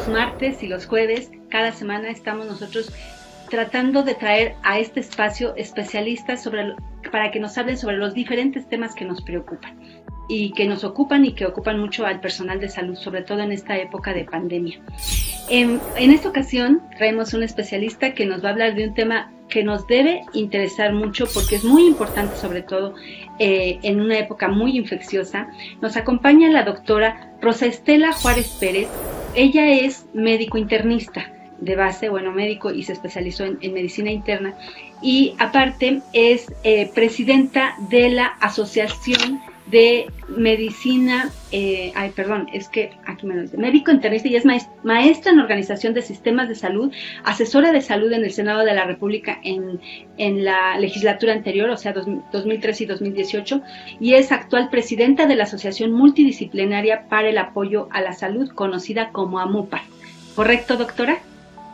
los martes y los jueves, cada semana estamos nosotros tratando de traer a este espacio especialistas para que nos hablen sobre los diferentes temas que nos preocupan y que nos ocupan y que ocupan mucho al personal de salud, sobre todo en esta época de pandemia. En esta ocasión traemos un especialista que nos va a hablar de un tema que nos debe interesar mucho porque es muy importante, sobre todo en una época muy infecciosa. Nos acompaña la doctora Rosa Estela Juárez Pérez. Ella es médico internista de base, médico, y se especializó en medicina interna, y aparte es presidenta de la Asociación de Medicina, médico internista, y es maestra en Organización de Sistemas de Salud, asesora de salud en el Senado de la República en la legislatura anterior, o sea, 2013 y 2018, y es actual presidenta de la Asociación Multidisciplinaria para el Apoyo a la Salud, conocida como AMUPA. ¿Correcto, doctora?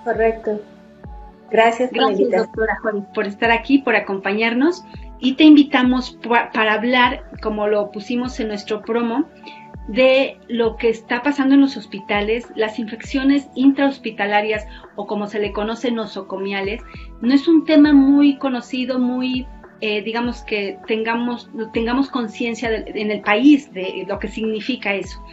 Correcto. Gracias por la invitación, doctora, por estar aquí, por acompañarnos, y te invitamos para hablar, como lo pusimos en nuestro promo, de lo que está pasando en los hospitales. Las infecciones intrahospitalarias, o como se le conoce, nosocomiales, no es un tema muy conocido, muy digamos que tengamos conciencia en el país de lo que significa eso,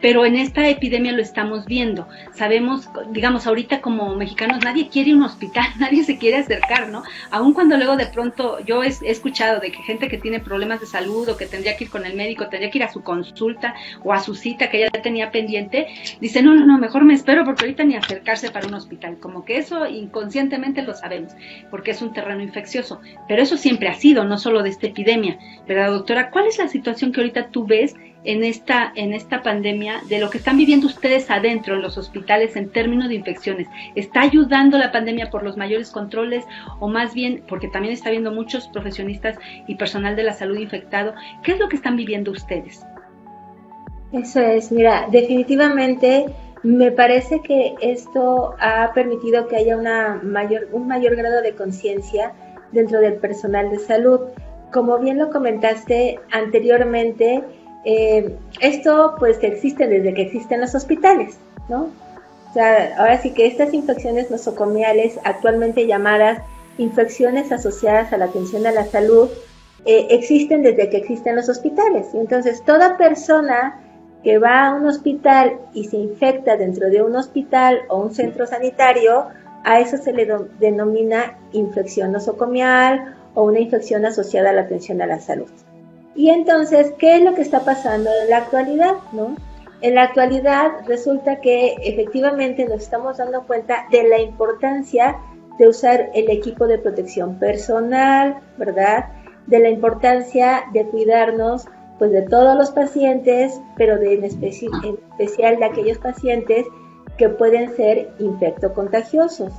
pero en esta epidemia lo estamos viendo. Sabemos, digamos, ahorita como mexicanos nadie quiere ir a un hospital, nadie se quiere acercar, ¿no? Aun cuando luego de pronto yo he escuchado de que gente que tiene problemas de salud o que tendría que ir con el médico, tendría que ir a su consulta o a su cita que ya tenía pendiente, dice no, mejor me espero porque ahorita ni acercarse para un hospital. Como que eso inconscientemente lo sabemos porque es un terreno infeccioso, pero eso siempre ha sido, no solo de esta epidemia, ¿verdad, doctora? ¿Cuál es la situación que ahorita tú ves en esta pandemia, de lo que están viviendo ustedes adentro en los hospitales en términos de infecciones? ¿Está ayudando la pandemia por los mayores controles, o más bien porque también está habiendo muchos profesionistas y personal de la salud infectado? ¿Qué es lo que están viviendo ustedes? Eso es, mira, definitivamente me parece que esto ha permitido que haya un mayor grado de conciencia dentro del personal de salud. Como bien lo comentaste anteriormente, esto pues existe desde que existen los hospitales, ¿no? O sea, ahora sí que estas infecciones nosocomiales, actualmente llamadas infecciones asociadas a la atención a la salud, existen desde que existen los hospitales. Entonces, toda persona que va a un hospital y se infecta dentro de un hospital o un centro sanitario, a eso se le denomina infección nosocomial o una infección asociada a la atención a la salud. Y entonces, ¿qué es lo que está pasando en la actualidad, no? En la actualidad resulta que efectivamente nos estamos dando cuenta de la importancia de usar el equipo de protección personal, ¿verdad? De la importancia de cuidarnos pues de todos los pacientes, pero en especial de aquellos pacientes que pueden ser infectocontagiosos.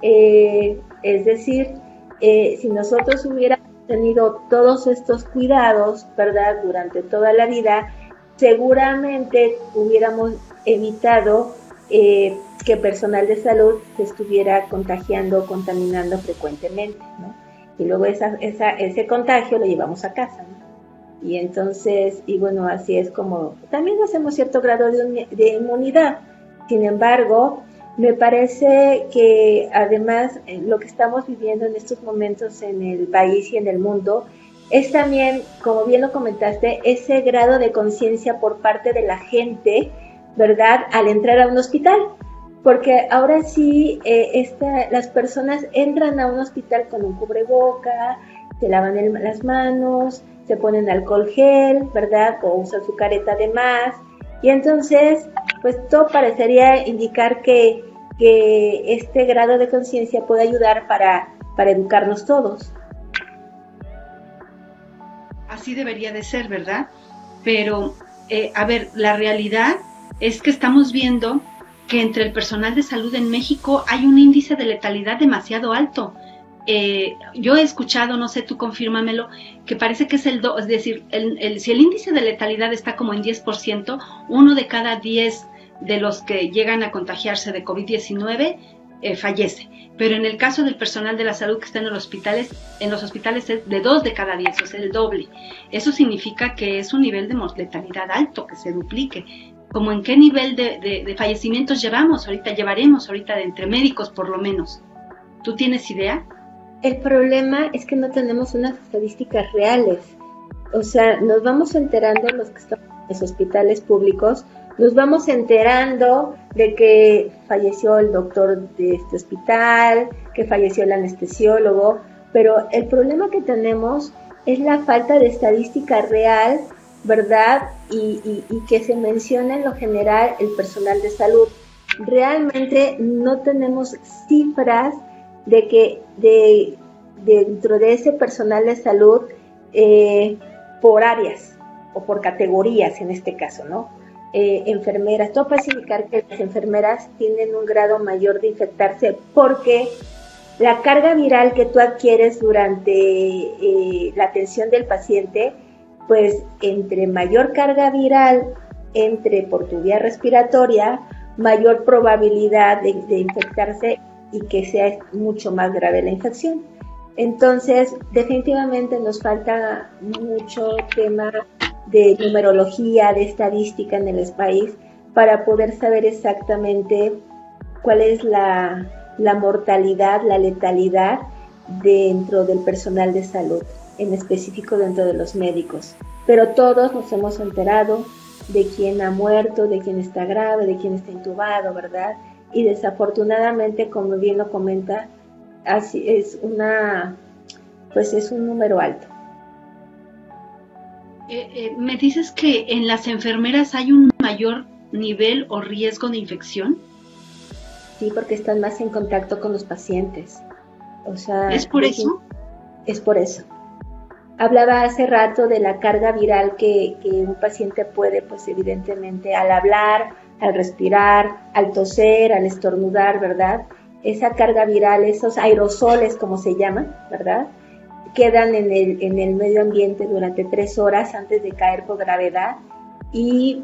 Es decir, si nosotros hubiéramos tenido todos estos cuidados, ¿verdad?, durante toda la vida, seguramente hubiéramos evitado que personal de salud se estuviera contagiando o contaminando frecuentemente, ¿no? Y luego ese contagio lo llevamos a casa, ¿no? Y entonces, así es como también hacemos cierto grado de inmunidad. Sin embargo, me parece que además lo que estamos viviendo en estos momentos en el país y en el mundo es también, como bien lo comentaste, ese grado de conciencia por parte de la gente, ¿verdad?, al entrar a un hospital. Porque ahora sí, las personas entran a un hospital con un cubreboca, se lavan las manos, se ponen alcohol gel, ¿verdad?, o usan su careta de más. Y entonces, pues todo parecería indicar que este grado de conciencia puede ayudar para educarnos todos. Así debería de ser, ¿verdad? Pero, la realidad es que estamos viendo que entre el personal de salud en México hay un índice de letalidad demasiado alto. Yo he escuchado, no sé, tú confírmamelo, que parece que es es decir, si el índice de letalidad está como en 10%, 1 de cada 10 de los que llegan a contagiarse de COVID-19 fallece. Pero en el caso del personal de la salud que está en los hospitales es de 2 de cada 10, o sea, el doble. Eso significa que es un nivel de mortalidad alto, que se duplique. como en qué nivel de fallecimientos llevaremos ahorita de entre médicos por lo menos. ¿Tú tienes idea? El problema es que no tenemos unas estadísticas reales. O sea, nos vamos enterando los que estamos en los hospitales públicos, nos vamos enterando de que falleció el doctor de este hospital, que falleció el anestesiólogo, pero el problema que tenemos es la falta de estadística real, ¿verdad? Y que se mencione en lo general el personal de salud. Realmente no tenemos cifras de que dentro de ese personal de salud, por áreas o por categorías en este caso, ¿no? Enfermeras, todo parece indicar que las enfermeras tienen un grado mayor de infectarse porque la carga viral que tú adquieres durante la atención del paciente, pues entre mayor carga viral entre por tu vía respiratoria, mayor probabilidad de infectarse y que sea mucho más grave la infección. Entonces, definitivamente nos falta mucho tema de numerología, de estadística en el país para poder saber exactamente cuál es la mortalidad, la letalidad dentro del personal de salud, en específico dentro de los médicos. Pero todos nos hemos enterado de quién ha muerto, de quién está grave, de quién está intubado, ¿verdad? Y desafortunadamente, como bien lo comenta, así es es un número alto. ¿Me dices que en las enfermeras hay un mayor nivel o riesgo de infección? Sí, porque están más en contacto con los pacientes. O sea, ¿es por eso? Es por eso. Hablaba hace rato de la carga viral que un paciente puede, pues evidentemente, al hablar, al respirar, al toser, al estornudar, ¿verdad? Esa carga viral, esos aerosoles, como se llaman, ¿verdad? Quedan en el medio ambiente durante 3 horas antes de caer por gravedad y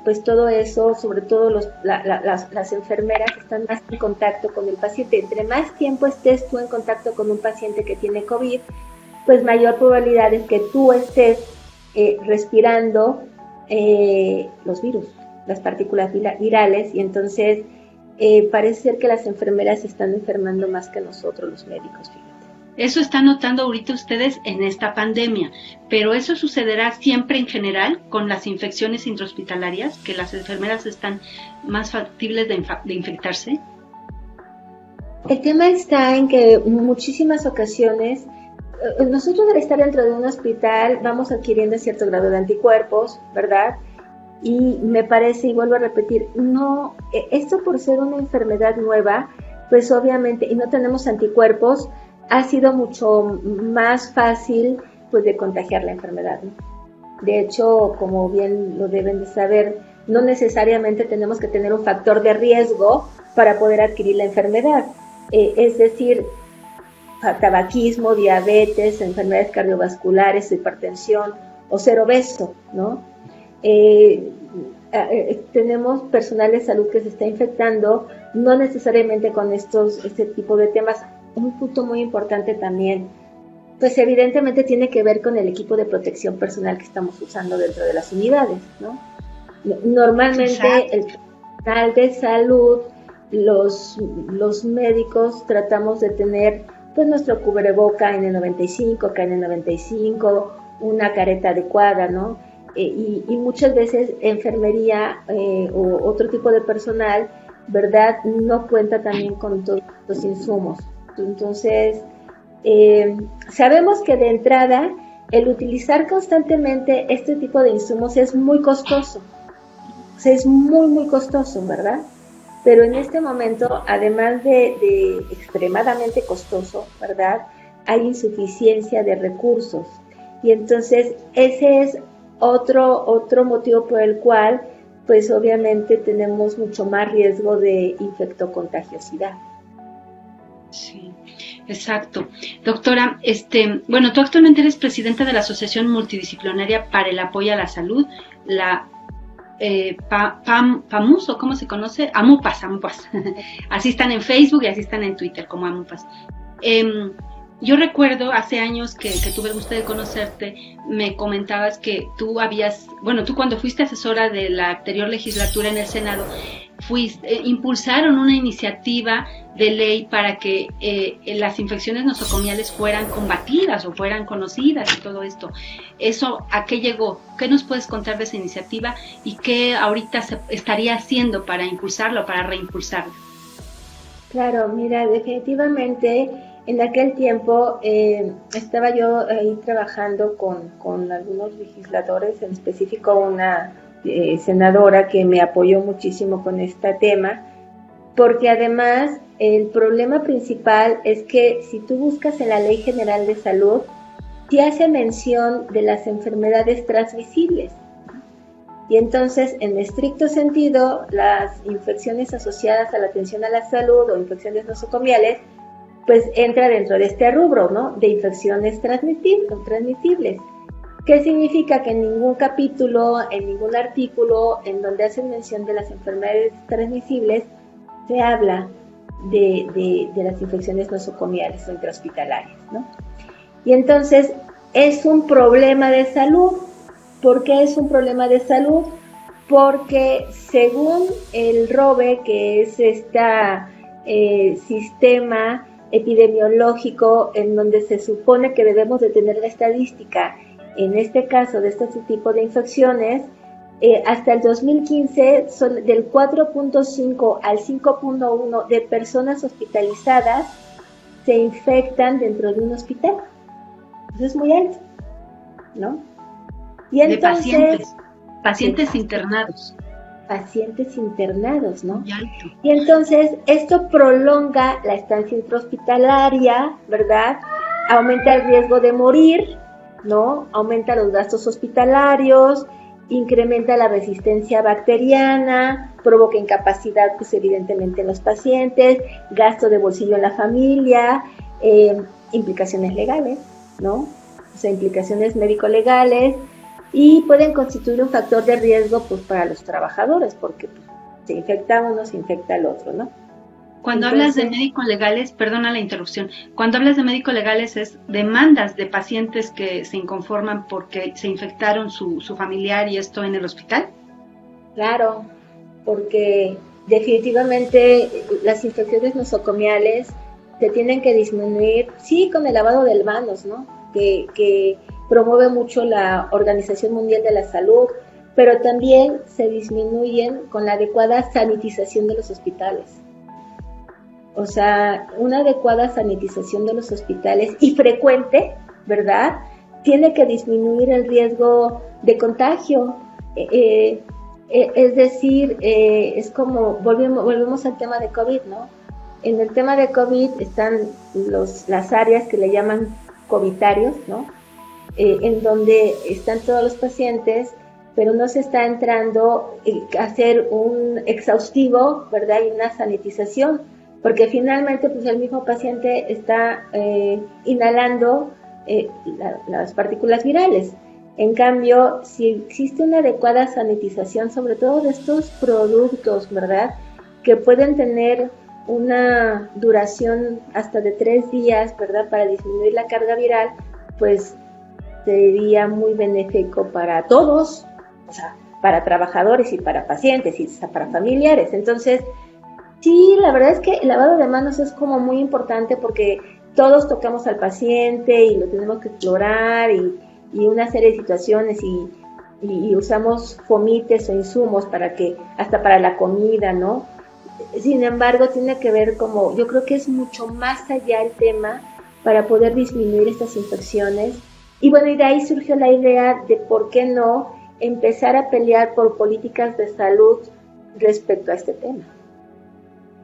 pues todo eso, sobre todo las enfermeras están más en contacto con el paciente. Entre más tiempo estés tú en contacto con un paciente que tiene COVID, pues mayor probabilidad es que tú estés respirando los virus, las partículas virales, y entonces parece ser que las enfermeras se están enfermando más que nosotros los médicos, fíjate. Eso están notando ahorita ustedes en esta pandemia, pero eso sucederá siempre en general con las infecciones intrahospitalarias, que las enfermeras están más factibles de infectarse. El tema está en que en muchísimas ocasiones nosotros al estar dentro de un hospital vamos adquiriendo cierto grado de anticuerpos, ¿verdad? Y me parece, y vuelvo a repetir, no, esto por ser una enfermedad nueva, pues obviamente, y no tenemos anticuerpos, ha sido mucho más fácil pues de contagiar la enfermedad, ¿no? De hecho, como bien lo deben de saber, no necesariamente tenemos que tener un factor de riesgo para poder adquirir la enfermedad. Es decir, tabaquismo, diabetes, enfermedades cardiovasculares, hipertensión o ser obeso, ¿no? Tenemos personal de salud que se está infectando, no necesariamente con este tipo de temas. Un punto muy importante también, pues evidentemente tiene que ver con el equipo de protección personal que estamos usando dentro de las unidades, ¿no? Normalmente exacto. El personal de salud, los médicos tratamos de tener pues nuestro cubreboca N95, KN95, una careta adecuada, ¿no? Y muchas veces enfermería o otro tipo de personal, ¿verdad? No cuenta también con todos los insumos. Entonces, sabemos que de entrada el utilizar constantemente este tipo de insumos es muy costoso. O sea, es muy, muy costoso, ¿verdad? Pero en este momento, además de extremadamente costoso, ¿verdad? Hay insuficiencia de recursos. Y entonces, ese es otro motivo por el cual, pues obviamente tenemos mucho más riesgo de infectocontagiosidad. Sí, exacto. Doctora, bueno, tú actualmente eres presidenta de la Asociación Multidisciplinaria para el Apoyo a la Salud, la PAMUS, o ¿cómo se conoce? AMUPAS. Así están en Facebook y así están en Twitter como AMUPAS. Yo recuerdo hace años que tuve el gusto de conocerte, me comentabas que tú habías, bueno, tú cuando fuiste asesora de la anterior legislatura en el Senado, impulsaron una iniciativa de ley para que las infecciones nosocomiales fueran combatidas o fueran conocidas y todo esto. ¿Eso a qué llegó? ¿Qué nos puedes contar de esa iniciativa y qué ahorita se estaría haciendo para impulsarlo o para reimpulsarlo? Claro, mira, definitivamente en aquel tiempo estaba yo ahí trabajando con algunos legisladores, en específico una senadora que me apoyó muchísimo con este tema, porque además el problema principal es que si tú buscas en la Ley General de Salud, sí hace mención de las enfermedades transmisibles. Y entonces, en estricto sentido, las infecciones asociadas a la atención a la salud o infecciones nosocomiales, pues entra dentro de este rubro, ¿no? De infecciones transmisibles. ¿Qué significa? Que en ningún capítulo, en ningún artículo en donde hacen mención de las enfermedades transmisibles, se habla de las infecciones nosocomiales o intrahospitalarias, ¿no? Y entonces, es un problema de salud. ¿Por qué es un problema de salud? Porque según el ROBE, que es este sistema epidemiológico en donde se supone que debemos de tener la estadística, en este caso de este tipo de infecciones, hasta el 2015 son del 4.5 al 5.1 de personas hospitalizadas se infectan dentro de un hospital. Eso es muy alto, ¿no? Y entonces, de pacientes internados. Pacientes internados, ¿no? Y entonces esto prolonga la estancia intrahospitalaria, ¿verdad? Aumenta el riesgo de morir, ¿no? Aumenta los gastos hospitalarios, incrementa la resistencia bacteriana, provoca incapacidad, pues evidentemente en los pacientes, gasto de bolsillo en la familia, implicaciones legales, ¿no? O sea, implicaciones médico-legales, y pueden constituir un factor de riesgo pues para los trabajadores, porque pues, se infecta uno, se infecta el otro, ¿no? Cuando hablas de médicos legales, perdona la interrupción, cuando hablas de médicos legales es demandas de pacientes que se inconforman porque se infectaron su familiar y esto en el hospital. Claro, porque definitivamente las infecciones nosocomiales se tienen que disminuir, sí, con el lavado de manos, ¿no? Que promueve mucho la Organización Mundial de la Salud, pero también se disminuyen con la adecuada sanitización de los hospitales. O sea, una adecuada sanitización de los hospitales y frecuente, ¿verdad? Tiene que disminuir el riesgo de contagio. Es decir, es como, volvemos al tema de COVID, ¿no? En el tema de COVID están las áreas que le llaman covidarios, ¿no? En donde están todos los pacientes, pero no se está entrando a hacer un exhaustivo, ¿verdad? Y una sanitización, porque finalmente pues el mismo paciente está inhalando las partículas virales. En cambio, si existe una adecuada sanitización, sobre todo de estos productos, ¿verdad? Que pueden tener una duración hasta de 3 días, ¿verdad? Para disminuir la carga viral, pues sería muy benéfico para todos, o sea, para trabajadores y para pacientes y hasta para familiares. Entonces, sí, la verdad es que el lavado de manos es como muy importante porque todos tocamos al paciente y lo tenemos que explorar y una serie de situaciones y usamos fomites o insumos para que, hasta para la comida, ¿no? Sin embargo, tiene que ver como, yo creo que es mucho más allá el tema para poder disminuir estas infecciones. Y bueno, y de ahí surgió la idea de por qué no empezar a pelear por políticas de salud respecto a este tema.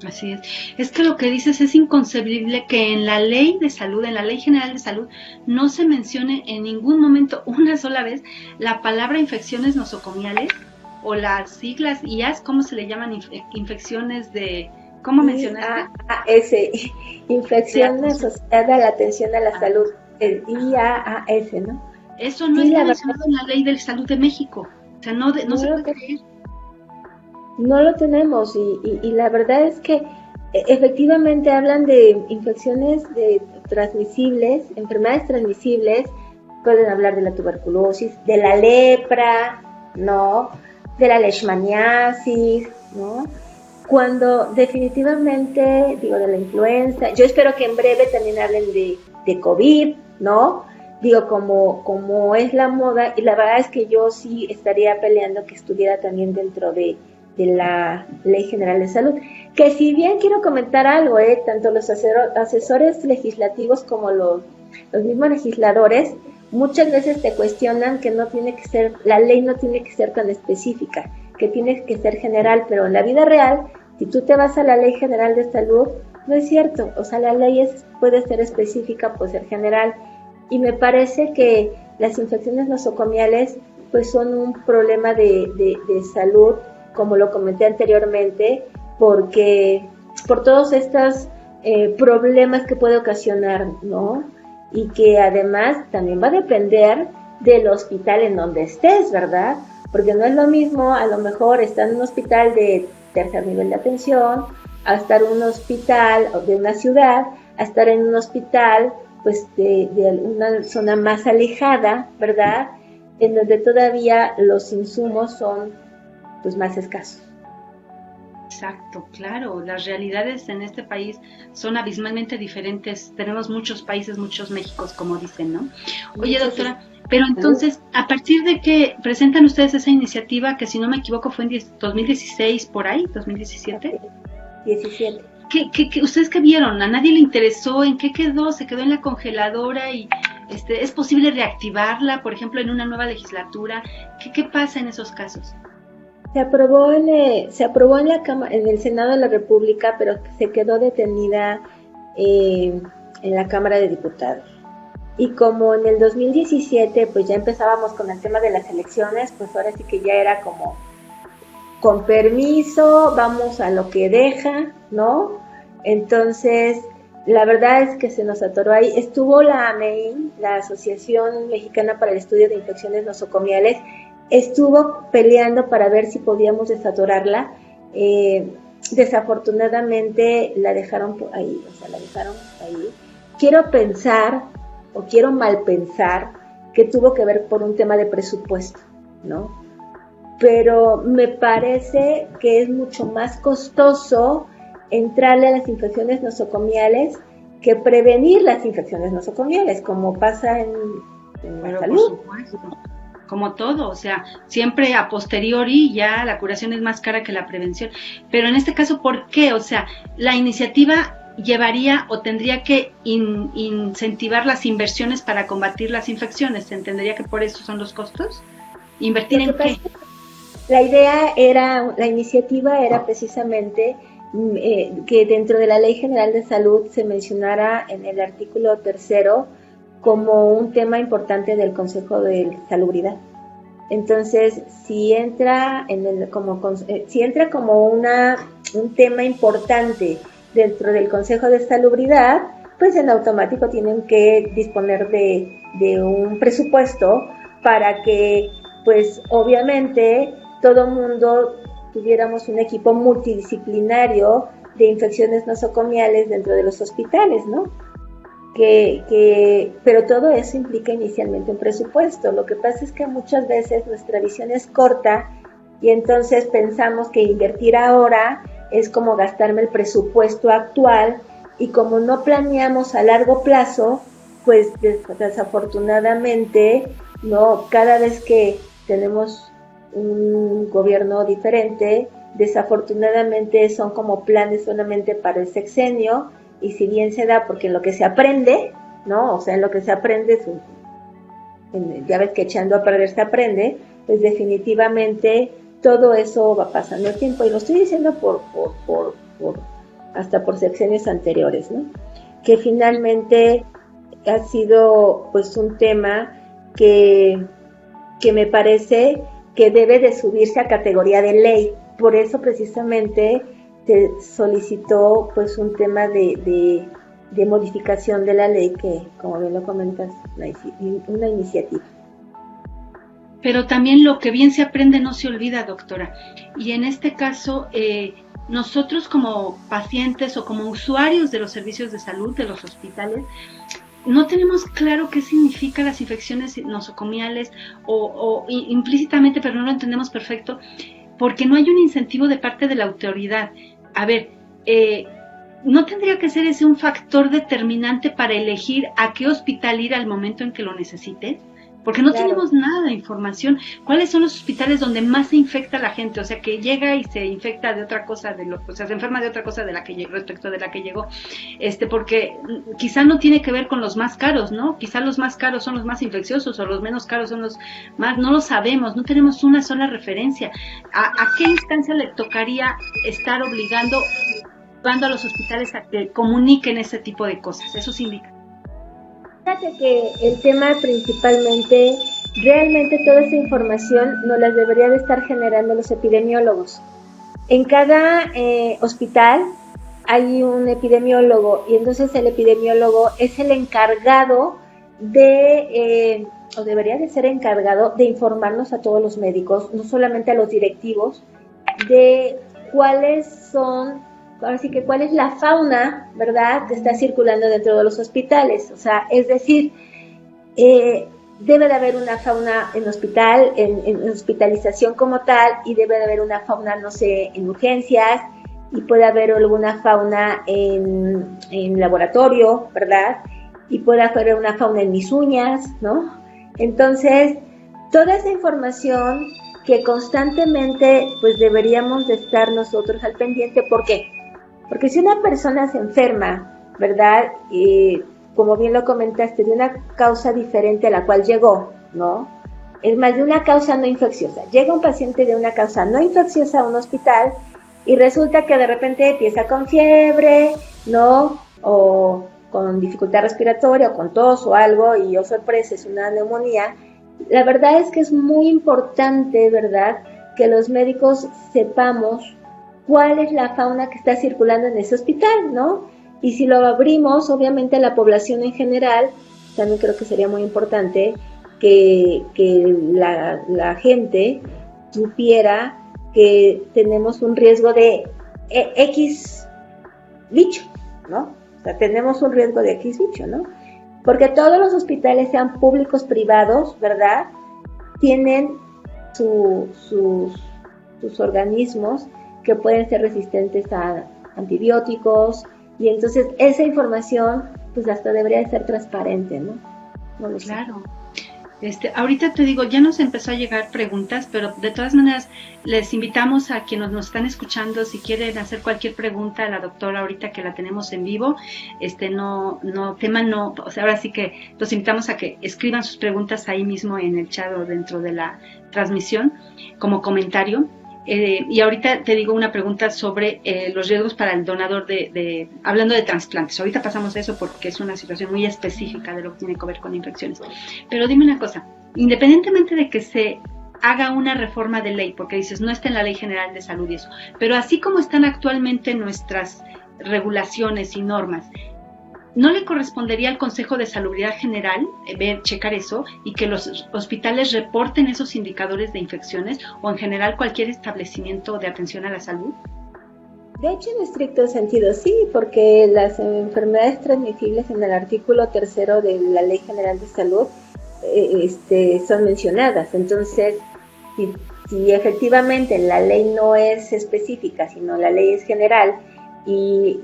Así es. Es que lo que dices es inconcebible que en la ley de salud, en la Ley General de Salud, no se mencione en ningún momento, una sola vez, la palabra infecciones nosocomiales o las siglas IAS, ¿cómo se le llaman? Infecciones de... ¿Cómo mencionaste? IAAS, infección asociada a la atención a la salud, el IAAS, ¿no? Eso no está mencionado en la Ley de Salud de México. O sea, no se puede creer. No lo tenemos y la verdad es que efectivamente hablan de infecciones transmisibles, enfermedades transmisibles, pueden hablar de la tuberculosis, de la lepra, ¿no? De la leishmaniasis, ¿no? Cuando definitivamente, digo, de la influenza, yo espero que en breve también hablen de COVID, ¿no? Digo, como es la moda, y la verdad es que yo sí estaría peleando que estuviera también dentro de la Ley General de Salud. Que si bien quiero comentar algo, tanto los asesores legislativos como los mismos legisladores, muchas veces te cuestionan que no tiene que ser, la ley no tiene que ser tan específica, que tiene que ser general, pero en la vida real, si tú te vas a la Ley General de Salud, no es cierto, o sea, la ley puede ser específica, puede ser general, y me parece que las infecciones nosocomiales pues son un problema de salud, como lo comenté anteriormente, porque por todos estos problemas que puede ocasionar, ¿no? Y que además también va a depender del hospital en donde estés, ¿verdad? Porque no es lo mismo, a lo mejor estar en un hospital de tercer nivel de atención, a estar en un hospital de una ciudad, a estar en un hospital pues de una zona más alejada, ¿verdad? En donde todavía los insumos son pues más escasos. Exacto, claro, las realidades en este país son abismalmente diferentes. Tenemos muchos países, muchos Méxicos, como dicen, ¿no? Oye, doctora, pero entonces, ¿a partir de que presentan ustedes esa iniciativa, que si no me equivoco fue en 2016, por ahí, 2017? 17. ¿Ustedes qué vieron? ¿A nadie le interesó? ¿En qué quedó? ¿Se quedó en la congeladora? Y ¿es posible reactivarla, por ejemplo, en una nueva legislatura? ¿Qué pasa en esos casos? Se aprobó en el Senado de la República, pero se quedó detenida en la Cámara de Diputados. Y como en el 2017 pues ya empezábamos con el tema de las elecciones, pues ahora sí que ya era como con permiso, vamos a lo que deja, ¿no? Entonces, la verdad es que se nos atoró ahí. Estuvo la AMEIN, la Asociación Mexicana para el Estudio de Infecciones Nosocomiales, estuvo peleando para ver si podíamos desatorarla. Desafortunadamente la dejaron ahí, o sea, la dejaron ahí. Quiero pensar, o quiero mal pensar, que tuvo que ver por un tema de presupuesto, ¿no? Pero me parece que es mucho más costoso entrarle a las infecciones nosocomiales que prevenir las infecciones nosocomiales, como pasa en la salud. Por supuesto. Como todo, o sea, siempre a posteriori ya la curación es más cara que la prevención. Pero en este caso, ¿por qué? O sea, la iniciativa llevaría o tendría que incentivar las inversiones para combatir las infecciones. ¿Se entendería que por eso son los costos? ¿Invertir en qué? La iniciativa era precisamente que dentro de la Ley General de Salud se mencionara en el artículo 3º como un tema importante del Consejo de Salubridad. Entonces, si entra como un tema importante dentro del Consejo de Salubridad, pues en automático tienen que disponer de un presupuesto para que, pues obviamente, todo mundo tuviéramos un equipo multidisciplinario de infecciones nosocomiales dentro de los hospitales, ¿no? Pero todo eso implica inicialmente un presupuesto. Lo que pasa es que muchas veces nuestra visión es corta y entonces pensamos que invertir ahora es como gastarme el presupuesto actual, y como no planeamos a largo plazo, pues desafortunadamente, no, cada vez que tenemos un gobierno diferente, desafortunadamente son como planes solamente para el sexenio. Y si bien se da, porque en lo que se aprende, ¿no? O sea, en lo que se aprende, ya ves que echando a perder se aprende, pues definitivamente todo eso va pasando el tiempo. Y lo estoy diciendo hasta por sexenios anteriores, ¿no? Que finalmente ha sido pues un tema que me parece que debe de subirse a categoría de ley. Por eso precisamente se solicitó pues un tema de modificación de la ley, que como bien lo comentas, una iniciativa. Pero también lo que bien se aprende no se olvida, doctora. Y en este caso, nosotros como pacientes o como usuarios de los servicios de salud, de los hospitales, no tenemos claro qué significan las infecciones nosocomiales o implícitamente, pero no lo entendemos perfecto, porque no hay un incentivo de parte de la autoridad. A ver, ¿no tendría que ser ese un factor determinante para elegir a qué hospital ir al momento en que lo necesites? Porque no tenemos nada de información. ¿Cuáles son los hospitales donde más se infecta la gente? O sea, que llega y se infecta de otra cosa, o sea, se enferma de otra cosa de la que respecto de la que llegó. Porque quizá no tiene que ver con los más caros, ¿no? Quizá los más caros son los más infecciosos o los menos caros son los más, no lo sabemos, no tenemos una sola referencia. ¿A qué instancia le tocaría estar obligando a los hospitales a que comuniquen ese tipo de cosas? Eso sí indica. Fíjate que el tema principalmente, realmente toda esa información nos la deberían de estar generando los epidemiólogos. En cada hospital hay un epidemiólogo y entonces el epidemiólogo es el encargado de, o debería de ser encargado de informarnos a todos los médicos, no solamente a los directivos, de cuáles son, ahora sí que cuál es la fauna, ¿verdad?, que está circulando dentro de los hospitales. O sea, es decir, debe de haber una fauna en hospital, en hospitalización como tal, y debe de haber una fauna, no sé, en urgencias, y puede haber alguna fauna en laboratorio, ¿verdad? Y puede haber una fauna en mis uñas, ¿no? Entonces, toda esa información que constantemente pues deberíamos de estar nosotros al pendiente. ¿Por qué? Porque si una persona se enferma, ¿verdad? Como bien lo comentaste, de una causa diferente a la cual llegó, ¿no? Es más, de una causa no infecciosa. Llega un paciente de una causa no infecciosa a un hospital y resulta que de repente empieza con fiebre, ¿no? O con dificultad respiratoria, o con tos o algo, y oh sorpresa, es una neumonía. La verdad es que es muy importante, ¿verdad?, que los médicos sepamos cuál es la fauna que está circulando en ese hospital, ¿no? Y si lo abrimos, obviamente a la población en general, también creo que sería muy importante que la gente supiera que tenemos un riesgo de X bicho, ¿no? O sea, tenemos un riesgo de X bicho, ¿no? Porque todos los hospitales, sean públicos, privados, ¿verdad?, tienen sus organismos que pueden ser resistentes a antibióticos, y entonces esa información pues hasta debería de ser transparente, ¿no? No lo sé. Claro. Ahorita te digo, ya nos empezó a llegar preguntas, pero de todas maneras les invitamos a quienes nos están escuchando, si quieren hacer cualquier pregunta a la doctora ahorita que la tenemos en vivo, o sea, ahora sí que los invitamos a que escriban sus preguntas ahí mismo en el chat o dentro de la transmisión como comentario. Y ahorita te digo una pregunta sobre los riesgos para el donador hablando de trasplantes. Ahorita pasamos a eso porque es una situación muy específica de lo que tiene que ver con infecciones. Pero dime una cosa, independientemente de que se haga una reforma de ley, porque dices, no está en la Ley General de Salud y eso, pero así como están actualmente nuestras regulaciones y normas, ¿no le correspondería al Consejo de Salubridad General checar eso y que los hospitales reporten esos indicadores de infecciones o en general cualquier establecimiento de atención a la salud? De hecho, en estricto sentido sí, porque las enfermedades transmisibles en el artículo 3 de la Ley General de Salud son mencionadas. Entonces, si efectivamente la ley no es específica, sino la ley es general, y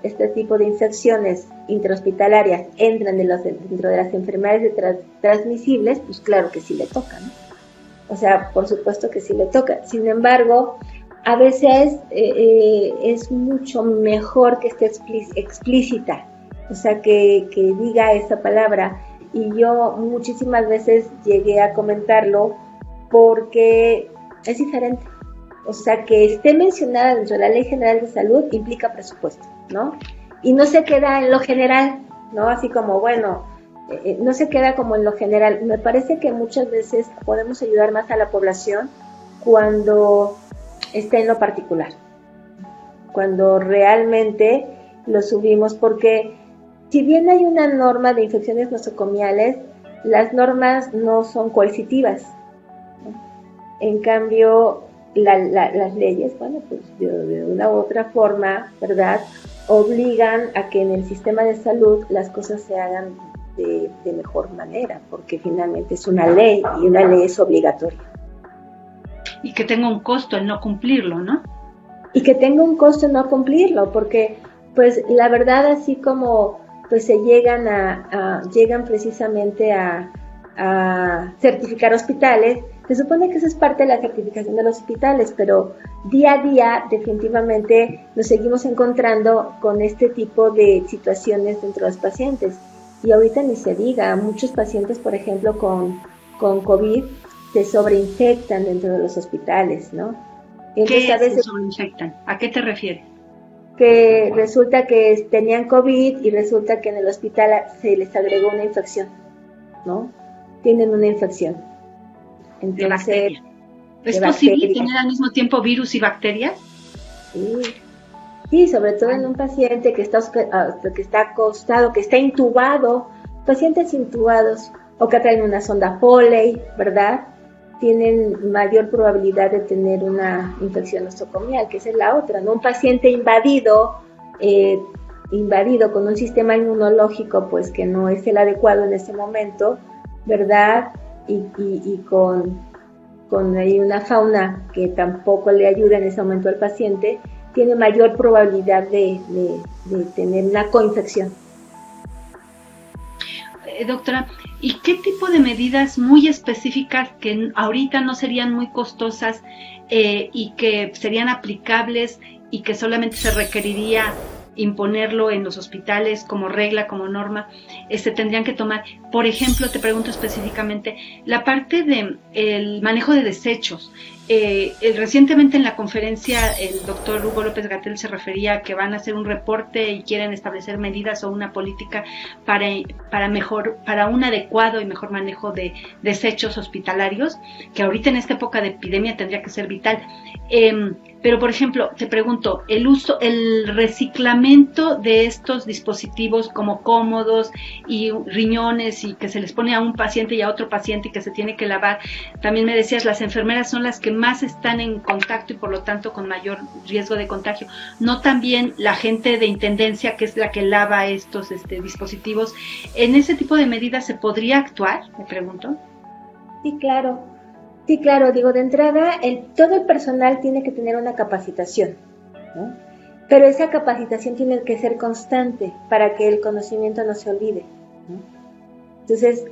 este tipo de infecciones intrahospitalarias entran dentro de las enfermedades transmisibles, pues claro que sí le toca, ¿no? O sea, por supuesto que sí le toca. Sin embargo, a veces es mucho mejor que esté explícita, o sea, que diga esa palabra. Y yo muchísimas veces llegué a comentarlo porque es diferente. O sea, que esté mencionada dentro de la Ley General de Salud implica presupuesto, ¿no? Y no se queda en lo general, ¿no? Así como, bueno, no se queda como en lo general. Me parece que muchas veces podemos ayudar más a la población cuando está en lo particular, cuando realmente lo subimos, porque si bien hay una norma de infecciones nosocomiales, las normas no son coercitivas, ¿no? En cambio, las leyes, bueno, pues de una u otra forma, ¿verdad?, obligan a que en el sistema de salud las cosas se hagan de mejor manera, porque finalmente es una ley y una ley es obligatoria. Y que tenga un costo el no cumplirlo, ¿no? Y que tenga un costo el no cumplirlo, porque pues la verdad, así como pues se llegan precisamente a certificar hospitales, se supone que eso es parte de la certificación de los hospitales, pero día a día definitivamente nos seguimos encontrando con este tipo de situaciones dentro de los pacientes. Y ahorita ni se diga, muchos pacientes, por ejemplo, con COVID, se sobreinfectan dentro de los hospitales, ¿no? Entonces, ¿qué se sobreinfectan? ¿A qué te refieres? Que resulta que tenían COVID y resulta que en el hospital se les agregó una infección, ¿no? Tienen una infección. Entonces, de bacteria. ¿Es posible tener al mismo tiempo virus y bacterias? Sí, sobre todo en un paciente que está acostado, que está intubado, pacientes intubados o que traen una sonda Foley, ¿verdad?, tienen mayor probabilidad de tener una infección nosocomial, que esa es la otra, ¿no? Un paciente invadido con un sistema inmunológico pues que no es el adecuado en ese momento, ¿verdad?, y con ahí una fauna que tampoco le ayuda en ese momento al paciente, tiene mayor probabilidad de tener una coinfección. Doctora, ¿y qué tipo de medidas muy específicas que ahorita no serían muy costosas y que serían aplicables y que solamente se requeriría imponerlo en los hospitales como regla, como norma, tendrían que tomar? Por ejemplo, te pregunto específicamente, la parte de el manejo de desechos. Recientemente en la conferencia el doctor Hugo López-Gatell se refería a que van a hacer un reporte y quieren establecer medidas o una política para un adecuado y mejor manejo de desechos hospitalarios, que ahorita en esta época de epidemia tendría que ser vital. Pero, por ejemplo, te pregunto, el reciclamiento de estos dispositivos como cómodos y riñones y que se les pone a un paciente y a otro paciente y que se tiene que lavar, también me decías, las enfermeras son las que más están en contacto y por lo tanto con mayor riesgo de contagio. ¿No también la gente de intendencia, que es la que lava estos dispositivos? ¿En ese tipo de medidas se podría actuar? Me pregunto. Sí, claro. Sí, claro, digo, de entrada, todo el personal tiene que tener una capacitación, ¿no? Pero esa capacitación tiene que ser constante para que el conocimiento no se olvide, ¿no? Entonces,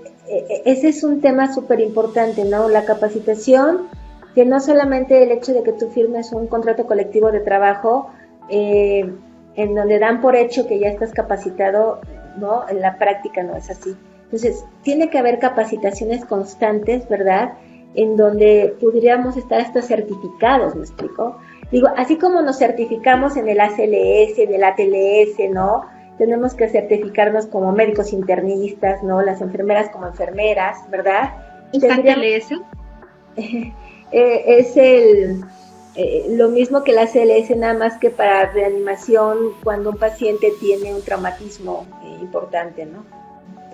ese es un tema súper importante, ¿no? La capacitación, que no solamente el hecho de que tú firmes un contrato colectivo de trabajo, en donde dan por hecho que ya estás capacitado, ¿no? En la práctica no es así. Entonces, tiene que haber capacitaciones constantes, ¿verdad?, en donde podríamos estar hasta certificados, ¿me explico? Digo, así como nos certificamos en el ACLS, en el ATLS, ¿no? Tenemos que certificarnos como médicos internistas, ¿no? Las enfermeras como enfermeras, ¿verdad? ¿Es ATLS? Es lo mismo que el ACLS, nada más que para reanimación cuando un paciente tiene un traumatismo importante, ¿no?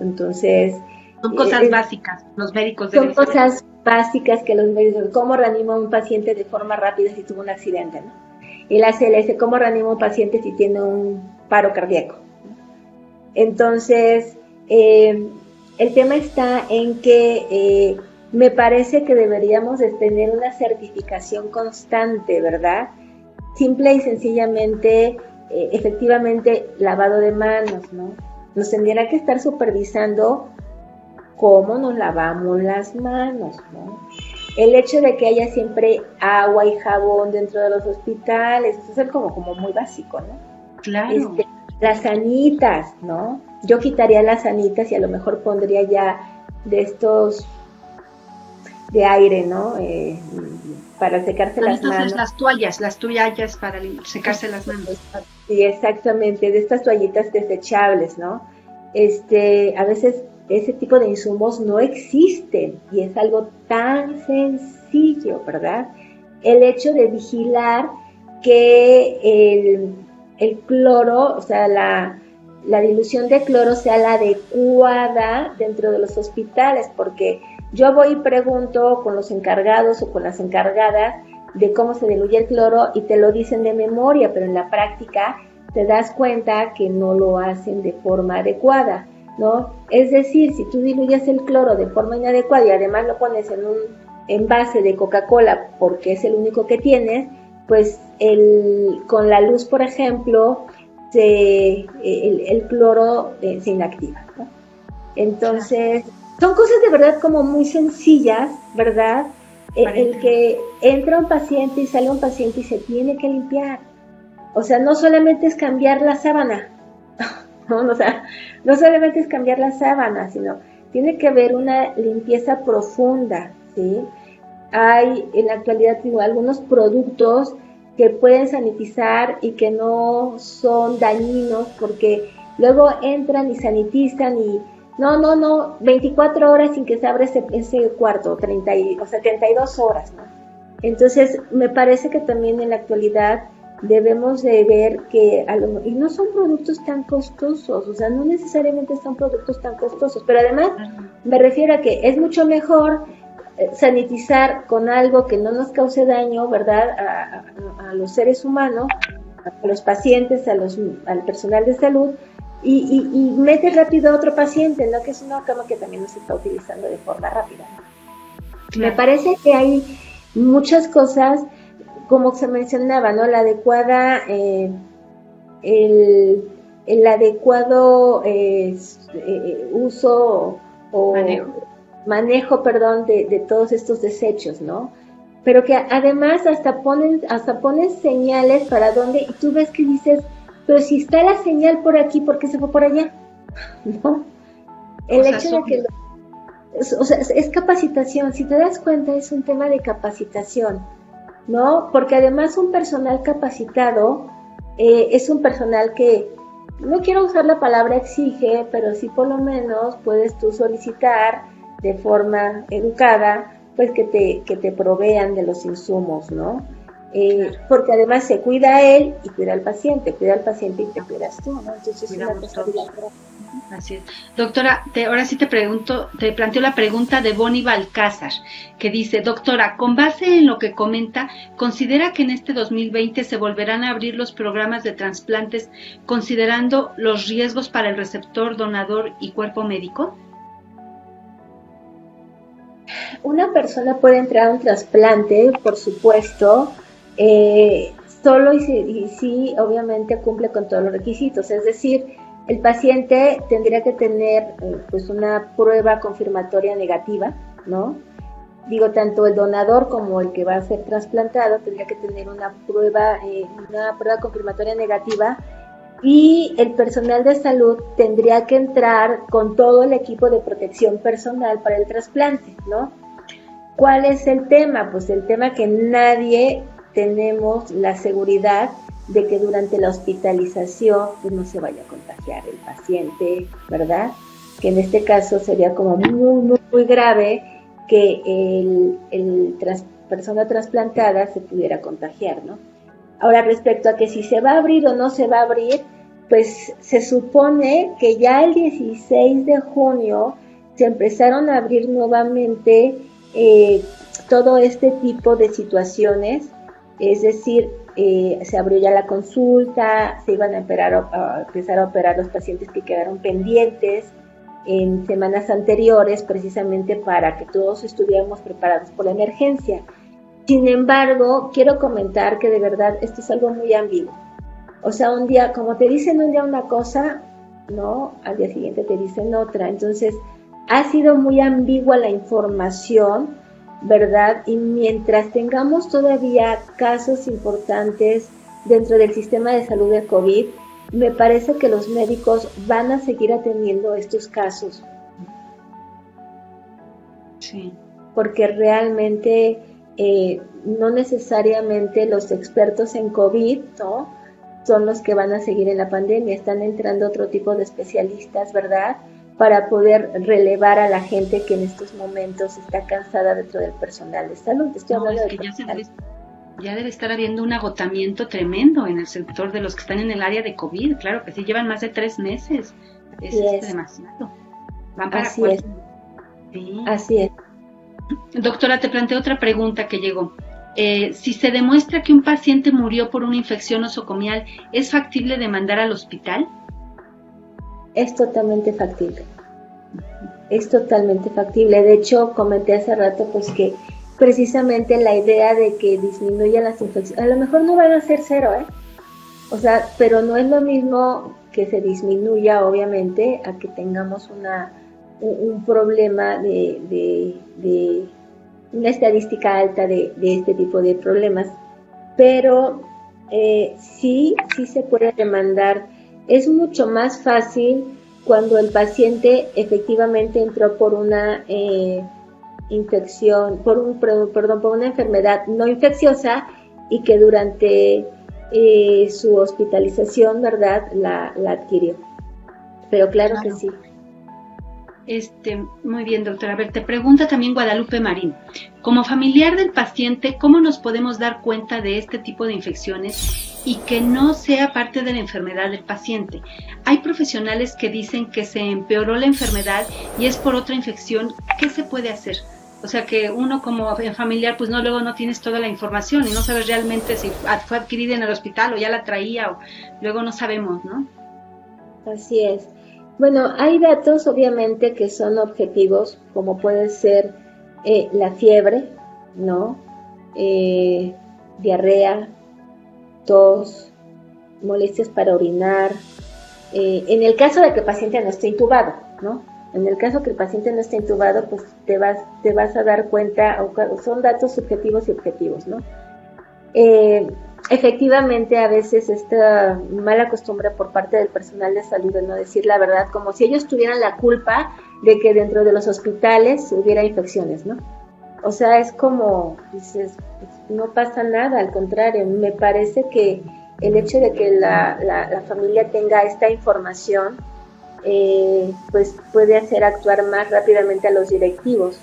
Entonces... Son cosas básicas, los médicos deben saber. Son cosas básicas que los médicos, ¿cómo reanimo a un paciente de forma rápida si tuvo un accidente, ¿no? El ACLS, ¿cómo reanimo a un paciente si tiene un paro cardíaco? Entonces, el tema está en que me parece que deberíamos de tener una certificación constante, ¿verdad? Simple y sencillamente, efectivamente, lavado de manos, ¿no? Nos tendría que estar supervisando cómo nos lavamos las manos, ¿no? El hecho de que haya siempre agua y jabón dentro de los hospitales, eso es como muy básico, ¿no? Claro. Las sanitas, ¿no? Yo quitaría las sanitas y a lo mejor pondría ya de estos de aire, ¿no? Para secarse las manos. Entonces las toallas para secarse las manos. Sí, exactamente, de estas toallitas desechables, ¿no? A veces ese tipo de insumos no existen y es algo tan sencillo, ¿verdad? El hecho de vigilar que el cloro, o sea, la dilución de cloro sea la adecuada dentro de los hospitales, porque yo voy y pregunto con los encargados o con las encargadas de cómo se diluye el cloro y te lo dicen de memoria, pero en la práctica te das cuenta que no lo hacen de forma adecuada, ¿no? Es decir, si tú diluyes el cloro de forma inadecuada y además lo pones en un envase de Coca-Cola porque es el único que tienes, pues con la luz, por ejemplo, el cloro se inactiva, ¿no? Entonces, son cosas de verdad como muy sencillas, ¿verdad? El que entra un paciente y sale un paciente y se tiene que limpiar. O sea, no solamente es cambiar la sábana, ¿no? O sea, no solamente es cambiar la sábana, sino tiene que haber una limpieza profunda, ¿sí? Hay en la actualidad, digo, algunos productos que pueden sanitizar y que no son dañinos porque luego entran y sanitizan y no, 24 horas sin que se abra ese cuarto, 72 horas, ¿no? Entonces, me parece que también en la actualidad debemos de ver que, y no son productos tan costosos, o sea, no necesariamente son productos tan costosos, pero además me refiero a que es mucho mejor sanitizar con algo que no nos cause daño, ¿verdad?, a los seres humanos, a los pacientes, al personal de salud, y mete rápido a otro paciente, ¿no?, que es una cama que también no se está utilizando de forma rápida. Claro. Me parece que hay muchas cosas, como se mencionaba, ¿no?, la adecuada, el adecuado uso o manejo, de todos estos desechos, ¿no? Pero que además hasta ponen señales para dónde, y tú ves que dices, pero si está la señal por aquí, ¿por qué se fue por allá? ¿No? El hecho de que es capacitación, si te das cuenta es un tema de capacitación, ¿no? Porque además un personal capacitado es un personal que, no quiero usar la palabra exige, pero sí por lo menos puedes tú solicitar de forma educada, pues que te provean de los insumos, ¿no? Porque además se cuida a él y cuida al paciente y te cuidas tú, ¿no? Entonces es una cosa bilateral. Así es. Doctora, ahora sí te planteo la pregunta de Bonnie Balcázar, que dice, doctora, con base en lo que comenta, ¿considera que en este 2020 se volverán a abrir los programas de trasplantes considerando los riesgos para el receptor, donador y cuerpo médico? Una persona puede entrar a un trasplante, por supuesto, solo y si obviamente cumple con todos los requisitos, es decir, el paciente tendría que tener pues una prueba confirmatoria negativa, ¿no? Digo, tanto el donador como el que va a ser trasplantado tendría que tener una prueba confirmatoria negativa, y el personal de salud tendría que entrar con todo el equipo de protección personal para el trasplante, ¿no? ¿Cuál es el tema? Pues el tema que nadie tenemos la seguridad de que durante la hospitalización pues no se vaya a contagiar el paciente, ¿verdad? Que en este caso sería como muy grave que persona trasplantada se pudiera contagiar, ¿no? Ahora, respecto a que si se va a abrir o no se va a abrir, pues se supone que ya el 16 de junio se empezaron a abrir nuevamente todo este tipo de situaciones, es decir, se abrió ya la consulta, se iban a empezar a operar los pacientes que quedaron pendientes en semanas anteriores, precisamente para que todos estuviéramos preparados por la emergencia. Sin embargo, quiero comentar que de verdad esto es algo muy ambiguo. O sea, un día, como te dicen un día una cosa, ¿no?, al día siguiente te dicen otra. Entonces, ha sido muy ambigua la información, ¿verdad? Y mientras tengamos todavía casos importantes dentro del sistema de salud de COVID, me parece que los médicos van a seguir atendiendo estos casos. Sí. Porque realmente no necesariamente los expertos en COVID, ¿no?, son los que van a seguir en la pandemia. Están entrando otro tipo de especialistas, ¿verdad?, para poder relevar a la gente que en estos momentos está cansada dentro del personal de salud. Estoy hablando de ya debe estar habiendo un agotamiento tremendo en el sector de los que están en el área de COVID. Claro que sí, llevan más de 3 meses. Es demasiado. Van para Así es. Sí. Así es. Doctora, te planteo otra pregunta que llegó. si se demuestra que un paciente murió por una infección nosocomial, ¿es factible demandar al hospital? Es totalmente factible. Es totalmente factible. De hecho, comenté hace rato pues que precisamente la idea de que disminuyan las infecciones, a lo mejor no van a ser cero, o sea, pero no es lo mismo que se disminuya, obviamente, a que tengamos un problema de una estadística alta de este tipo de problemas. Pero sí se puede demandar. Es mucho más fácil cuando el paciente efectivamente entró por una infección, por una enfermedad no infecciosa y que durante su hospitalización, ¿verdad?, la adquirió. Pero claro que sí. Muy bien, doctora. A ver, te pregunta también Guadalupe Marín. Como familiar del paciente, ¿cómo nos podemos dar cuenta de este tipo de infecciones y que no sea parte de la enfermedad del paciente? Hay profesionales que dicen que se empeoró la enfermedad y es por otra infección. ¿Qué se puede hacer? O sea, que uno como familiar, pues luego no tienes toda la información y no sabes realmente si fue adquirida en el hospital o ya la traía, o luego no sabemos, ¿no? Así es. Bueno, hay datos obviamente que son objetivos, como puede ser la fiebre, ¿no? Diarrea, tos, molestias para orinar. En el caso de que el paciente no esté intubado, ¿no? En el caso que el paciente no esté intubado, pues te vas a dar cuenta, son datos subjetivos y objetivos, ¿no? Efectivamente, a veces esta mala costumbre por parte del personal de salud de no decir la verdad, como si ellos tuvieran la culpa de que dentro de los hospitales hubiera infecciones, ¿no? O sea, es como, dices, no pasa nada, al contrario, me parece que el hecho de que la familia tenga esta información, pues puede hacer actuar más rápidamente a los directivos.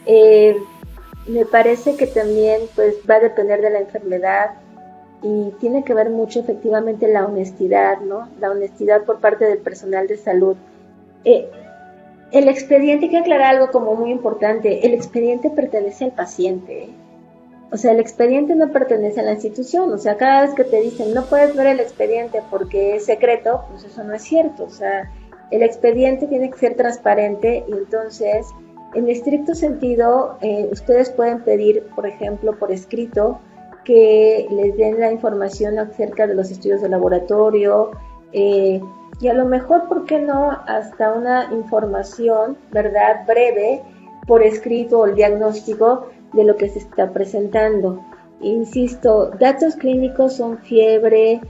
Me parece que también pues va a depender de la enfermedad y tiene que ver mucho efectivamente la honestidad, ¿no? La honestidad por parte del personal de salud. El expediente, hay que aclarar algo como muy importante, el expediente pertenece al paciente, O sea, el expediente no pertenece a la institución, o sea, cada vez que te dicen no puedes ver el expediente porque es secreto, pues eso no es cierto, o sea, el expediente tiene que ser transparente y entonces, en estricto sentido, ustedes pueden pedir, por ejemplo, por escrito, que les den la información acerca de los estudios de laboratorio, y a lo mejor, ¿por qué no?, hasta una información, ¿verdad?, breve, por escrito, o el diagnóstico de lo que se está presentando. Insisto, datos clínicos son fiebre,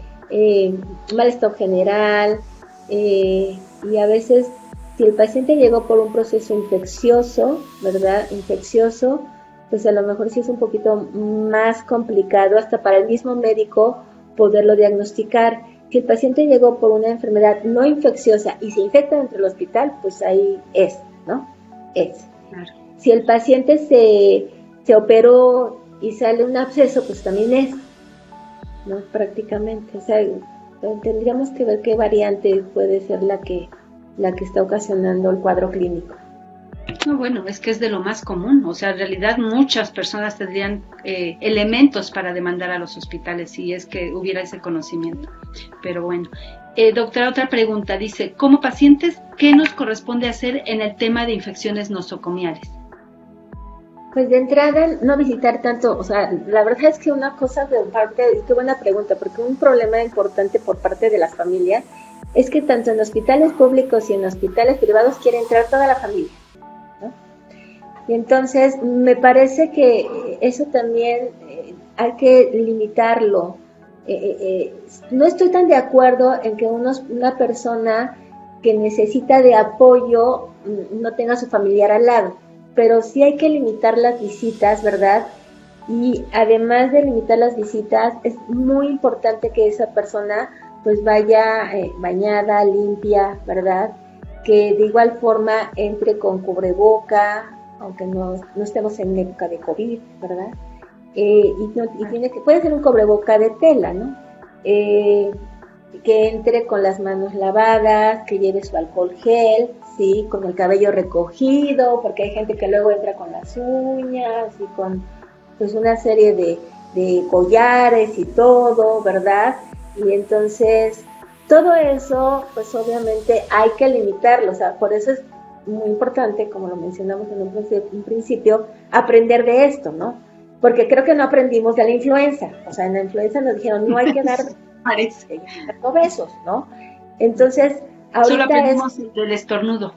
malestar general, y a veces, si el paciente llegó por un proceso infeccioso, ¿verdad?, infeccioso, pues a lo mejor sí es un poquito más complicado, hasta para el mismo médico, poderlo diagnosticar. Si el paciente llegó por una enfermedad no infecciosa y se infecta dentro del hospital, pues ahí es, ¿no? Es. Claro. Si el paciente se operó y sale un absceso, pues también es, ¿no? Prácticamente. O sea, tendríamos que ver qué variante puede ser la que está ocasionando el cuadro clínico. No, bueno, es que es de lo más común, o sea, en realidad muchas personas tendrían elementos para demandar a los hospitales si es que hubiera ese conocimiento, pero bueno. Doctora, otra pregunta, dice, como pacientes, ¿qué nos corresponde hacer en el tema de infecciones nosocomiales? Pues de entrada, no visitar tanto, o sea, la verdad es que una cosa de parte, qué buena pregunta, porque un problema importante por parte de las familias es que tanto en hospitales públicos y en hospitales privados quiere entrar toda la familia. Y entonces me parece que eso también hay que limitarlo. No estoy tan de acuerdo en que una persona que necesita de apoyo no tenga a su familiar al lado, pero sí hay que limitar las visitas, ¿verdad? Y además de limitar las visitas, es muy importante que esa persona pues vaya bañada, limpia, ¿verdad? Que de igual forma entre con cubreboca, aunque no estemos en época de COVID, ¿verdad? Y puede ser un cubreboca de tela, ¿no? Que entre con las manos lavadas, que lleve su alcohol gel, ¿sí? Con el cabello recogido, porque hay gente que luego entra con las uñas y con pues una serie de collares y todo, ¿verdad? Y entonces todo eso, pues obviamente hay que limitarlo, o sea, por eso es muy importante, como lo mencionamos en un principio, aprender de esto, ¿no? Porque creo que no aprendimos de la influenza, o sea, en la influenza nos dijeron no hay que dar besos, ¿no? Entonces, ahorita solo aprendimos del estornudo.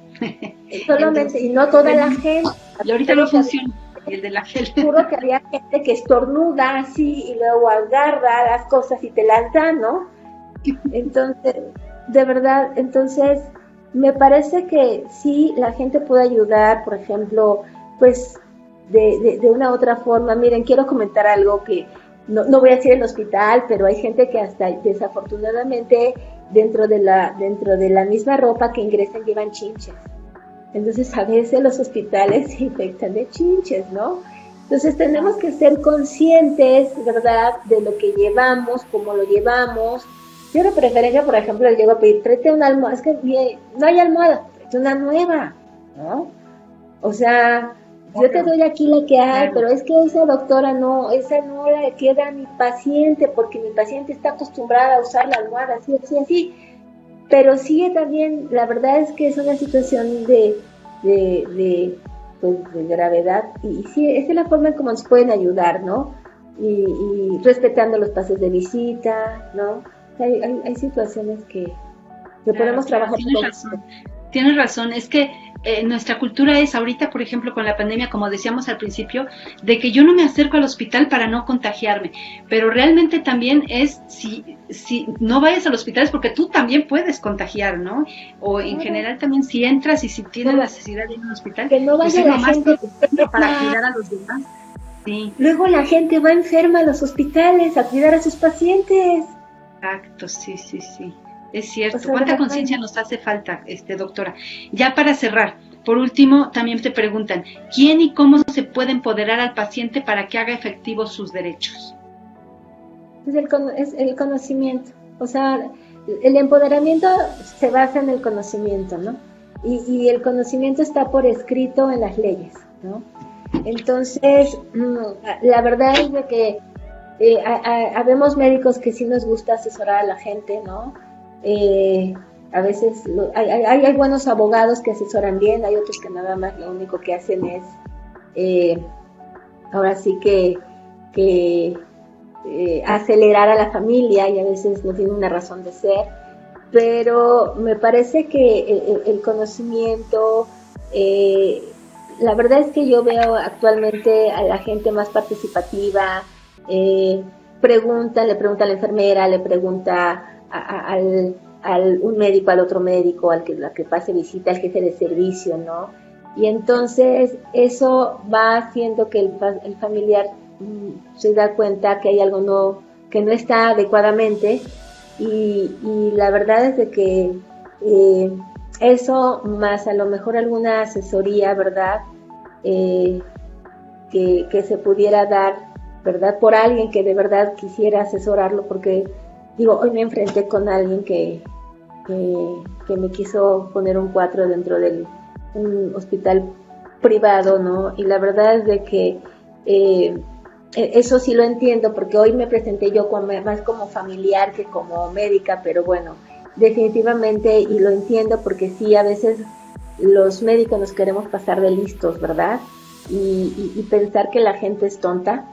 Solamente, entonces, y no toda la gente. Y ahorita no funciona el de la gel. Seguro que había gente que estornuda así y luego agarra las cosas y te las da, ¿no? Entonces, de verdad, entonces, me parece que sí, la gente puede ayudar, por ejemplo, pues, de una u otra forma. Miren, quiero comentar algo que no voy a decir en el hospital, pero hay gente que hasta desafortunadamente dentro de la misma ropa que ingresan llevan chinches. Entonces a veces los hospitales se infectan de chinches, ¿no? Entonces tenemos que ser conscientes, ¿verdad?, de lo que llevamos, cómo lo llevamos. Yo de preferencia, por ejemplo, le llego a pedir, tráete una almohada, es que no hay almohada, tráete una nueva, ¿no? O sea, yo te doy aquí la que hay, pero es que esa doctora esa no la queda a mi paciente, porque mi paciente está acostumbrada a usar la almohada, así. Pero sí también, la verdad es que es una situación de gravedad, y sí, esa es la forma en cómo nos pueden ayudar, ¿no? Y respetando los pases de visita, ¿no? Hay situaciones que podemos trabajar. Tienes razón, es que nuestra cultura es ahorita, por ejemplo, con la pandemia, como decíamos al principio, de que yo no me acerco al hospital para no contagiarme, pero realmente también es, si no vayas al hospital es porque tú también puedes contagiar, ¿no? O en general también si entras y si tienes necesidad de ir al hospital, que no vaya la gente para cuidar a los demás. Sí. Luego la gente va enferma a los hospitales a cuidar a sus pacientes. Exacto, sí. Es cierto. O sea, ¿cuánta conciencia nos hace falta, doctora? Ya para cerrar, por último, también te preguntan, ¿quién y cómo se puede empoderar al paciente para que haga efectivos sus derechos? Es el conocimiento. O sea, el empoderamiento se basa en el conocimiento, ¿no? Y el conocimiento está por escrito en las leyes, ¿no? Entonces, la verdad es de que habemos médicos que sí nos gusta asesorar a la gente, ¿no? A veces hay buenos abogados que asesoran bien, hay otros que nada más lo único que hacen es ahora sí que acelerar a la familia, y a veces no tiene una razón de ser, pero me parece que el conocimiento, la verdad es que yo veo actualmente a la gente más participativa, le pregunta a la enfermera, le pregunta al un médico, al otro médico, al que pase visita, al jefe de servicio, ¿no? Y entonces eso va haciendo que el familiar se da cuenta que hay algo que no está adecuadamente, y la verdad es de que eso más a lo mejor alguna asesoría, ¿verdad? Que se pudiera dar, ¿verdad? Por alguien que de verdad quisiera asesorarlo, porque digo, hoy me enfrenté con alguien que me quiso poner un 4 dentro de un hospital privado, ¿no? Y la verdad es de que eso sí lo entiendo, porque hoy me presenté yo más como familiar que como médica, pero bueno, definitivamente, y lo entiendo porque sí, a veces los médicos nos queremos pasar de listos, ¿verdad? Y pensar que la gente es tonta,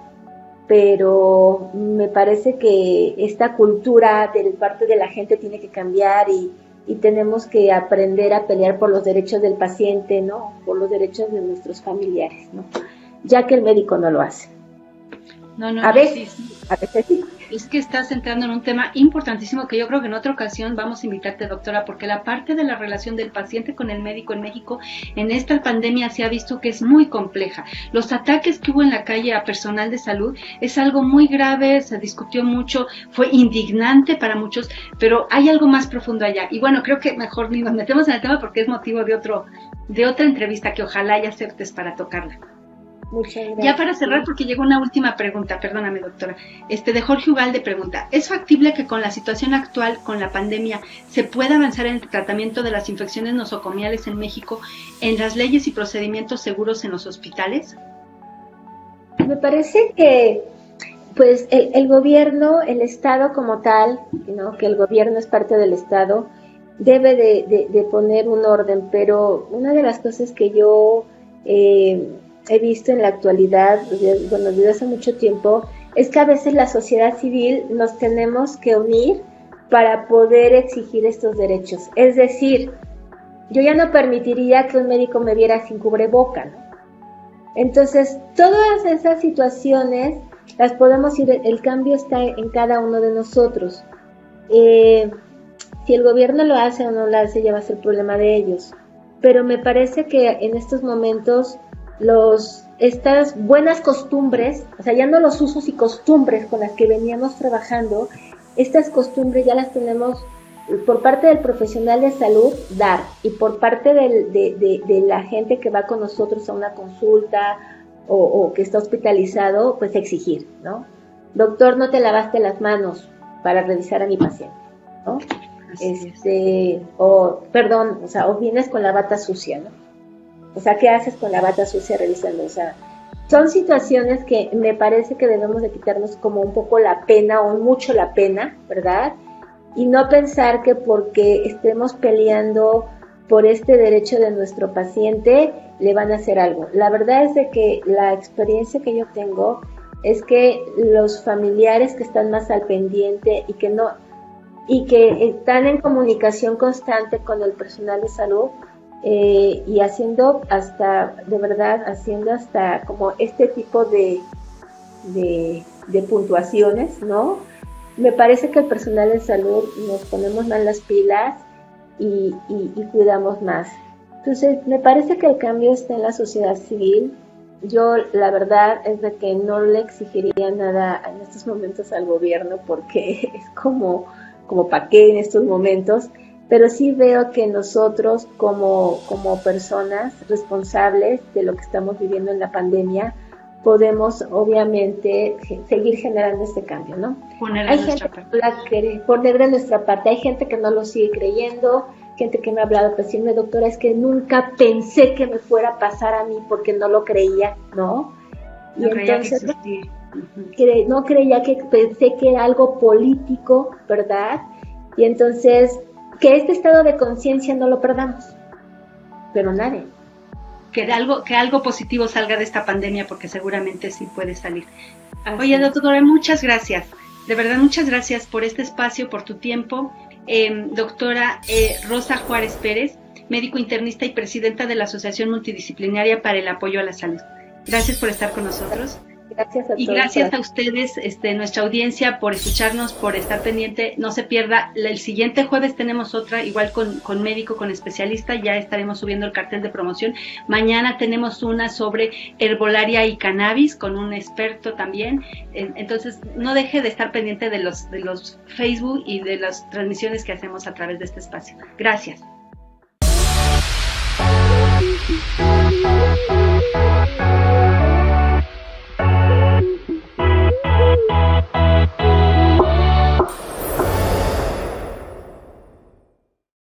pero me parece que esta cultura de parte de la gente tiene que cambiar, y tenemos que aprender a pelear por los derechos del paciente, ¿no? Por los derechos de nuestros familiares, ¿no? Ya que el médico no lo hace. No, a veces sí. Es que estás entrando en un tema importantísimo que yo creo que en otra ocasión vamos a invitarte, doctora, porque la parte de la relación del paciente con el médico en México en esta pandemia se ha visto que es muy compleja. Los ataques que hubo en la calle a personal de salud es algo muy grave, se discutió mucho, fue indignante para muchos, pero hay algo más profundo allá. Y bueno, creo que mejor ni nos metemos en el tema porque es motivo de otra entrevista que ojalá ya aceptes para tocarla. Muchas gracias. Ya para cerrar, porque llegó una última pregunta, perdóname, doctora, de Jorge Ugalde pregunta, ¿es factible que con la situación actual, con la pandemia, se pueda avanzar en el tratamiento de las infecciones nosocomiales en México en las leyes y procedimientos seguros en los hospitales? Me parece que pues el gobierno, el Estado como tal, ¿no? Que el gobierno es parte del Estado, debe de poner un orden, pero una de las cosas que yo he visto en la actualidad, bueno, desde hace mucho tiempo, es que a veces la sociedad civil nos tenemos que unir para poder exigir estos derechos. Es decir, yo ya no permitiría que un médico me viera sin cubreboca, ¿no? Entonces, todas esas situaciones las podemos ir, el cambio está en cada uno de nosotros. Si el gobierno lo hace o no lo hace, ya va a ser problema de ellos. Pero me parece que en estos momentos estas buenas costumbres, o sea, ya no los usos y costumbres con las que veníamos trabajando, estas costumbres ya las tenemos por parte del profesional de salud dar, y por parte de la gente que va con nosotros a una consulta o que está hospitalizado, pues exigir, ¿no? Doctor, no te lavaste las manos para revisar a mi paciente, ¿no? O vienes con la bata sucia, ¿no? O sea, ¿qué haces con la bata sucia revisando? O sea, son situaciones que me parece que debemos de quitarnos como un poco la pena o mucho la pena, ¿verdad? Y no pensar que porque estemos peleando por este derecho de nuestro paciente le van a hacer algo. La verdad es de que la experiencia que yo tengo es que los familiares que están más al pendiente y que están en comunicación constante con el personal de salud y haciendo hasta como este tipo de puntuaciones, ¿no? Me parece que el personal de salud nos ponemos más las pilas y cuidamos más. Entonces, me parece que el cambio está en la sociedad civil. Yo, la verdad, es de que no le exigiría nada en estos momentos al gobierno, porque es como para qué en estos momentos, pero sí veo que nosotros como personas responsables de lo que estamos viviendo en la pandemia, podemos obviamente seguir generando este cambio, ¿no? Poner de nuestra parte. Hay gente que no lo sigue creyendo, gente que me ha hablado para decirme, doctora, es que nunca pensé que me fuera a pasar a mí porque no lo creía, ¿no? Y entonces no creía, que pensé que era algo político, ¿verdad? Y entonces, que este estado de conciencia no lo perdamos, pero nadie. Que algo positivo salga de esta pandemia, porque seguramente sí puede salir. Oye, doctora, muchas gracias. De verdad, muchas gracias por este espacio, por tu tiempo. Doctora Rosa Juárez Pérez, médico internista y presidenta de la Asociación Multidisciplinaria para el Apoyo a la Salud. Gracias por estar con nosotros. Gracias a todos. Y gracias a ustedes, nuestra audiencia, por escucharnos, por estar pendiente. No se pierda, el siguiente jueves tenemos otra, igual con médico, con especialista. Ya estaremos subiendo el cartel de promoción. Mañana tenemos una sobre herbolaria y cannabis, con un experto también. Entonces, no deje de estar pendiente de los Facebook y de las transmisiones que hacemos a través de este espacio. Gracias.